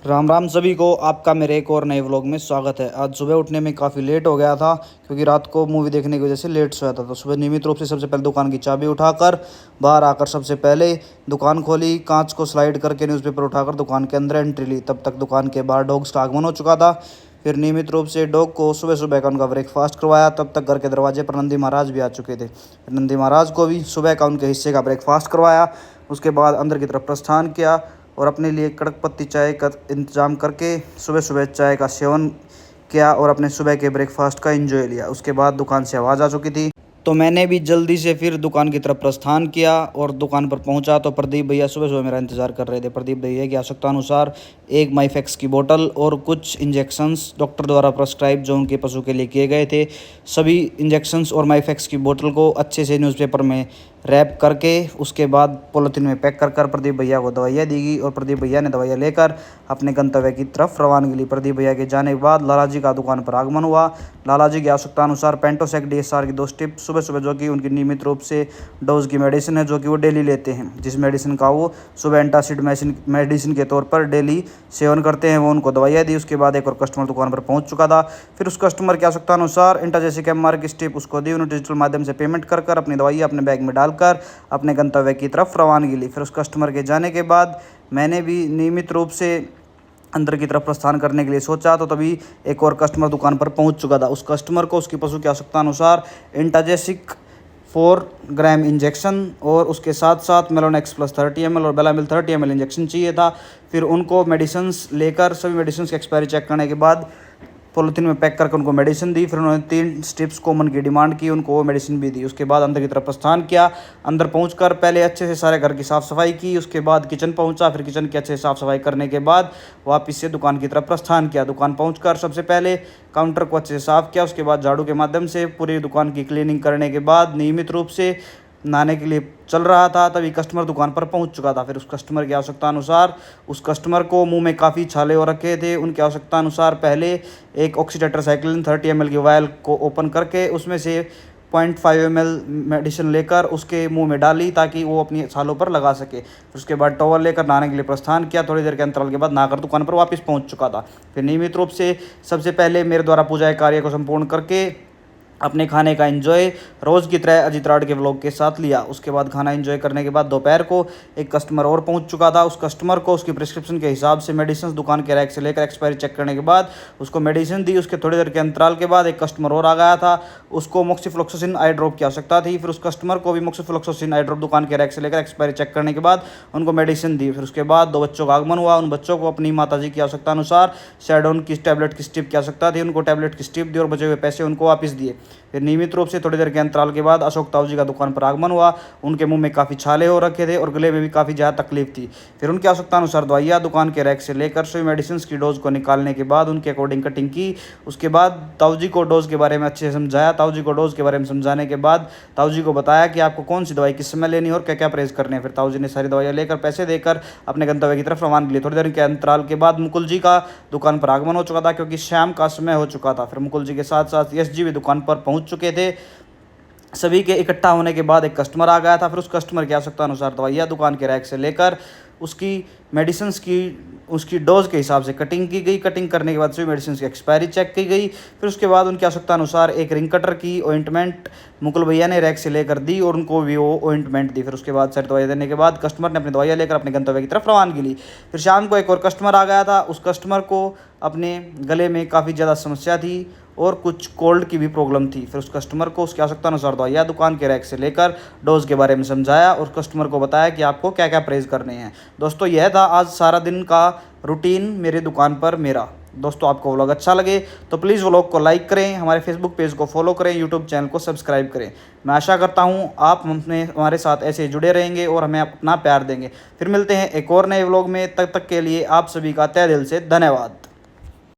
राम राम सभी को, आपका मेरे एक और नए व्लॉग में स्वागत है। आज सुबह उठने में काफ़ी लेट हो गया था क्योंकि रात को मूवी देखने की वजह से लेट सोया था। तो सुबह नियमित रूप से सबसे पहले दुकान की चाबी उठाकर बाहर आकर सबसे पहले दुकान खोली, कांच को स्लाइड करके न्यूज़पेपर उठाकर दुकान के अंदर एंट्री ली। तब तक दुकान के बाहर डॉग्स का आगमन हो चुका था। फिर नियमित रूप से डॉग को सुबह सुबह का उनका ब्रेकफास्ट करवाया। तब तक घर के दरवाजे पर नंदी महाराज भी आ चुके थे। फिर नंदी महाराज को भी सुबह का उनके हिस्से का ब्रेकफास्ट करवाया। उसके बाद अंदर की तरफ प्रस्थान किया और अपने लिए कड़क पत्ती चाय का इंतज़ाम करके सुबह सुबह चाय का सेवन किया और अपने सुबह के ब्रेकफास्ट का एंजॉय लिया। उसके बाद दुकान से आवाज़ आ चुकी थी तो मैंने भी जल्दी से फिर दुकान की तरफ प्रस्थान किया और दुकान पर पहुंचा तो प्रदीप भैया सुबह सुबह मेरा इंतज़ार कर रहे थे। प्रदीप भैया की आवश्यकता अनुसार एक माइफेक्स की बोतल और कुछ इंजेक्शंस डॉक्टर द्वारा प्रेस्क्राइब जो उनके पशु के लिए किए गए थे, सभी इंजेक्शंस और माइफेक्स की बोतल को अच्छे से न्यूज़पेपर में रैप करके उसके बाद पॉलीथीन में पैक कर कर प्रदीप भैया को दवाइयाँ दी गई और प्रदीप भैया ने दवाइयाँ लेकर अपने गंतव्य की तरफ रवानगी ली। प्रदीप भैया के जाने के बाद लाला जी का दुकान पर आगमन हुआ। लाला जी की आवश्यकता अनुसार पेंटोसेक DSR की 2 स्ट्रिप सुबह सुबह, जो कि उनकी नियमित रूप से डोज की मेडिसिन है, जो कि वो डेली लेते हैं, जिस मेडिसिन का वो सुबह एंटासिड मेडिसिन के तौर पर डेली सेवन करते हैं, वो उनको दवाइयाँ दी। उसके बाद एक और कस्टमर दुकान पर पहुँच चुका था। फिर उस कस्टमर की आवश्यकता अनुसार एंटाजेसिक MR की स्ट्रिप उसको दी। उन्होंने डिजिटल माध्यम से पेमेंट कर कर अपनी दवाइयाँ अपने बैग में डालकर अपने गंतव्य की तरफ रवानगी ली। फिर उस कस्टमर के जाने के बाद मैंने भी नियमित रूप से अंदर की तरफ प्रस्थान करने के लिए सोचा तो तभी एक और कस्टमर दुकान पर पहुंच चुका था। उस कस्टमर को उसकी पशु की आवश्यकता अनुसार एंटाजेसिक 4 ग्राम इंजेक्शन और उसके साथ साथ मेलोनेक्स प्लस 30 ml और बेलामिल 30 ml इंजेक्शन चाहिए था। फिर उनको मेडिसिन्स लेकर सभी मेडिसिन की एक्सपायरी चेक करने के बाद पॉलीथीन में पैक करके उनको मेडिसिन दी। फिर उन्होंने 3 स्ट्रिप्स कॉमन की डिमांड की, उनको वो मेडिसिन भी दी। उसके बाद अंदर की तरफ प्रस्थान किया। अंदर पहुंचकर पहले अच्छे से सारे घर की साफ़ सफाई की। उसके बाद किचन पहुंचा। फिर किचन की अच्छे से साफ़ सफाई करने के बाद वापस से दुकान की तरफ प्रस्थान किया। दुकान पहुंचकर सबसे पहले काउंटर को अच्छे से साफ़ किया। उसके बाद झाड़ू के माध्यम से पूरी दुकान की क्लीनिंग करने के बाद नियमित रूप से नहाने के लिए चल रहा था, तभी कस्टमर दुकान पर पहुंच चुका था। फिर उस कस्टमर की आवश्यकता अनुसार उस कस्टमर को मुंह में काफ़ी छाले हो रखे थे। उनकी आवश्यकता अनुसार पहले एक ऑक्सीटेट्रासाइक्लिन 30 ml की वायल को ओपन करके उसमें से 0.5 ml मेडिसिन लेकर उसके मुंह में डाली ताकि वो अपनी छालों पर लगा सके। फिर उसके बाद टॉवल लेकर नहाने के लिए प्रस्थान किया। थोड़ी देर के अंतराल के बाद नहाकर दुकान पर वापस पहुंच चुका था। फिर नियमित रूप से सबसे पहले मेरे द्वारा पूजा कार्य को संपूर्ण करके अपने खाने का एंजॉय रोज़ की तरह अजीत राड के व्लॉग के साथ लिया। उसके बाद खाना एंजॉय करने के बाद दोपहर को एक कस्टमर और पहुंच चुका था। उस कस्टमर को उसकी प्रिस्क्रिप्शन के हिसाब से मेडिसिन दुकान के रैक से लेकर एक्सपायरी चेक करने के बाद उसको मेडिसिन दी। उसके थोड़ी देर के अंतराल के बाद एक कस्टमर और आ गया था, उसको मोक्सिफ्लोक्सासिन आई ड्रॉप की आवश्यकता थी। फिर उस कस्टमर को भी मोक्सिफ्लोक्सासिन आई ड्रॉप दुकान के रैक से लेकर एक्सपायरी चेक करने के बाद उनको मेडिसिन दी। फिर उसके बाद 2 बच्चों का आगमन हुआ। उन बच्चों को अपनी माताजी की आवश्यकता अनुसार सैडोन की टैबलेट की स्ट्रिप की आवश्यकता थी, उनको टैबलेट की स्ट्रिप दी और बचे हुए पैसे उनको वापस दिए। फिर नियमित रूप से थोड़ी देर के अंतराल के बाद अशोक ताऊ जी का दुकान पर आगमन हुआ। उनके मुंह में काफ़ी छाले हो रखे थे और गले में भी काफ़ी ज़्यादा तकलीफ थी। फिर उनकी आवश्यकता अनुसार दवाइयाँ दुकान के रैक से लेकर सभी मेडिसिन की डोज को निकालने के बाद उनके अकॉर्डिंग कटिंग की। उसके बाद ताऊ जी को डोज के बारे में अच्छे से समझाया। ताऊ जी को डोज के बारे में समझाने के बाद ताऊ जी को बताया कि आपको कौन सी दवाई किस समय लेनी है और क्या क्या परहेज करने हैं। फिर ताऊ जी ने सारी दवाइयाँ लेकर पैसे देकर अपने गंतव्य की तरफ रवानगी ली। थोड़ी देर के अंतराल के बाद मुकुल जी का दुकान पर आगमन हो चुका था क्योंकि शाम का समय हो चुका था। फिर मुकुल जी के साथ साथ यश जी भी दुकान पर पहुँच चुके थे। सभी के इकट्ठा होने के बाद एक कस्टमर आ गया था। फिर उस कस्टमर की आवश्यकता अनुसार दवाइयाँ दुकान के रैक से लेकर उसकी मेडिसिन की उसकी डोज के हिसाब से कटिंग की गई। कटिंग करने के बाद सभी मेडिसिन की एक्सपायरी चेक की गई। फिर उसके बाद उनकी आवश्यकता अनुसार एक रिंग कटर की ऑइंटमेंट मुकुल भैया ने रैक से लेकर दी और उनको भी वो ऑइंटमेंट दी। फिर उसके बाद सारी दवाइयाँ देने के बाद कस्टमर ने अपनी दवाइयाँ लेकर अपने गंतव्य की तरफ रवानगी ली। फिर शाम को एक और कस्टमर आ गया था। उस कस्टमर को अपने गले में काफ़ी ज़्यादा समस्या थी और कुछ कोल्ड की भी प्रॉब्लम थी। फिर उस कस्टमर को उसकी आवश्यकता अनुसार दवाइयाँ दुकान के रैक से लेकर डोज के बारे में समझाया और कस्टमर को बताया कि आपको क्या क्या परहेज करने हैं। दोस्तों, यह था आज सारा दिन का रूटीन मेरे दुकान पर मेरा। दोस्तों, आपको व्लॉग अच्छा लगे तो प्लीज़ व्लॉग को लाइक करें, हमारे फेसबुक पेज को फॉलो करें, यूट्यूब चैनल को सब्सक्राइब करें। मैं आशा करता हूँ आप हमारे साथ ऐसे जुड़े रहेंगे और हमें अपना प्यार देंगे। फिर मिलते हैं एक और नए व्लॉग में, तब तक के लिए आप सभी का तहे दिल से धन्यवाद।